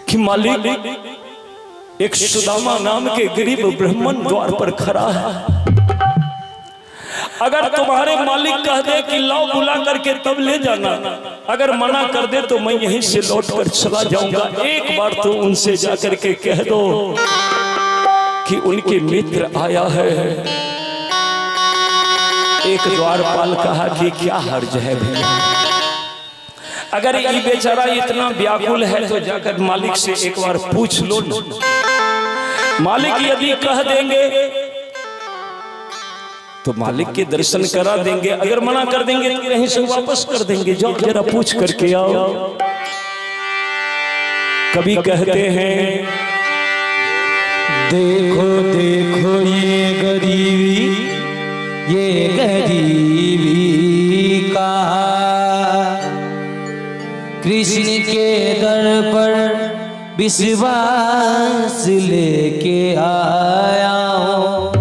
कि मालिक एक सुदामा नाम के गरीब ब्राह्मण द्वार पर खड़ा है। अगर तुम्हारे मालिक कह दे कि लाओ बुला करके तब ले जाना, अगर मना कर दे तो मैं यहीं से लौट कर चला जाऊंगा। एक बार तो उनसे जाकर के कह दो कि उनके मित्र आया है। एक द्वारपाल कहा कि क्या हर्ज है भैया, अगर ये बेचारा इतना व्याकुल है तो जाकर मालिक से एक बार पूछ लो। मालिक यदि कह देंगे तो मालिक के दर्शन करा देंगे, अगर मना कर देंगे तो कहीं से वापस कर देंगे। जाओ जरा पूछ करके आओ। कभी कहते हैं देखो देखो ये गरीबी का कृष्ण के दर पर विश्वास लेके आया हूँ।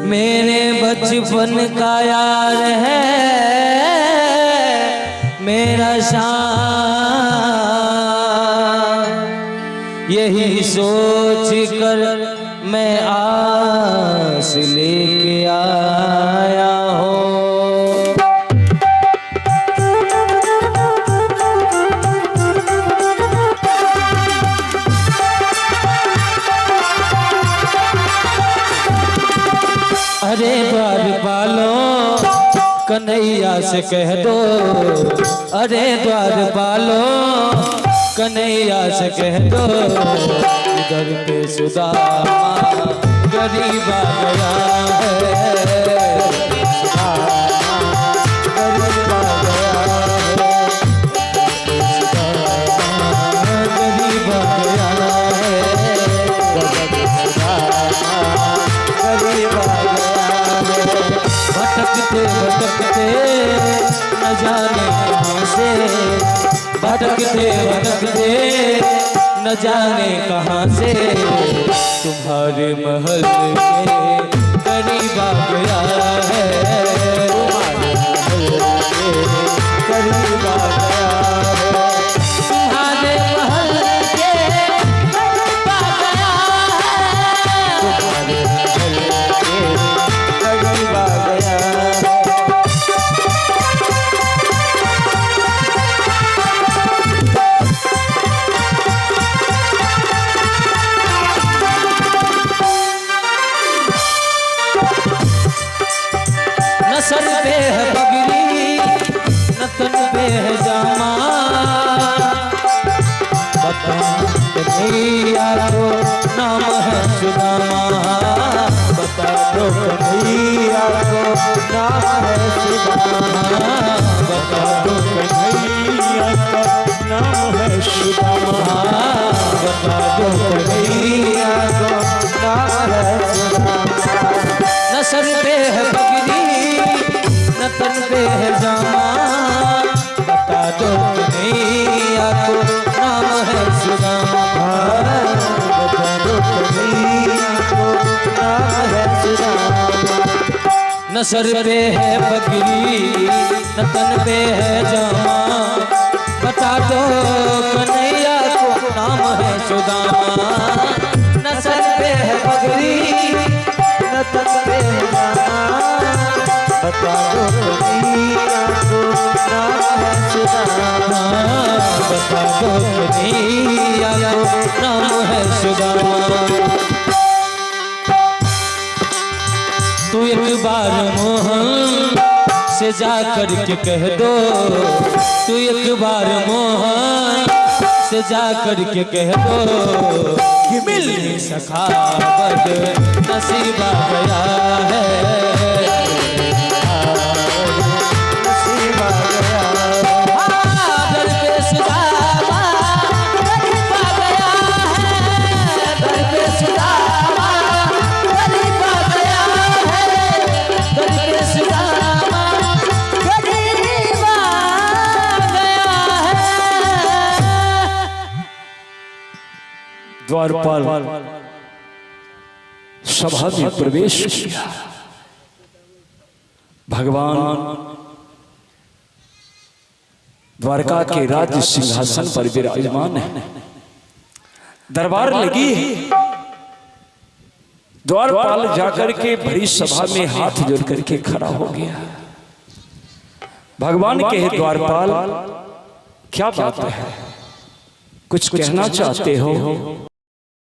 मेरे बचपन का यार है मेरा शान, यही सोच कर मैं आस लेके आया हूँ। अरे द्वारपालों कन्हैया से कह दो, अरे द्वारपालों कन्हैया से कह दो, इधर पे सुदामा गरीब आ गया है, गरीब आ गया है, गरीब आ गया है, गरीब आ गया है। भटकते भटकते न जाने कहाँ से, भटकते भटकते न जाने कहाँ से तुम्हारे महल के करीब आ गया है, तुम्हारे महल के करीब आ गया है, तुम्हारे महल के करीब आ गया है, तुम्हारे महल के करीब आ गया है। सर पे है पगड़ी न तन पे है जामा, बता कन्हैया को नाम है सुदामा, बता दो कन्हैया को नाम है सुदामा, बता दो कन्हैया का नाम है सुदामा, बता दो कन्हैया को नाम है सुदामा। न सर पे है पगड़ी न तन पे है जामा, बता दो कन्हैया को नाम है सुदामा, बता दो कन्हैया को नाम है सुदामा। न सर पे है पगड़ी न तन पे है जामा, बता दो कन्हैया को नाम है सुदामा। न सर पे है पगड़ी न तन पे है जामा, बता दो कन्हैया को नाम है सुदामा, बता दो कन्हैया को नाम है सुदामा। तू एक बार मोहन से जा कर के कह दो, तू एक बार मोहन से जा कर के कह दो कि मिलने सखा बद नसीब आ गया है, नसीब आ गया घर पे सुदामा गरीब आ गया है, घर पे सुदामा गरीब आ गया है, घर पे सुदामा गरीब आ गया है। द्वारपाल सभा में प्रवेश किया। भगवान द्वारका के राज्य सिंहासन पर विराजमान है, दरबार लगी है। द्वारपाल जाकर के बड़ी सभा में हाथ जोड़ करके खड़ा हो गया। भगवान कहे, द्वारपाल क्या बात है, कुछ कहना चाहते हो?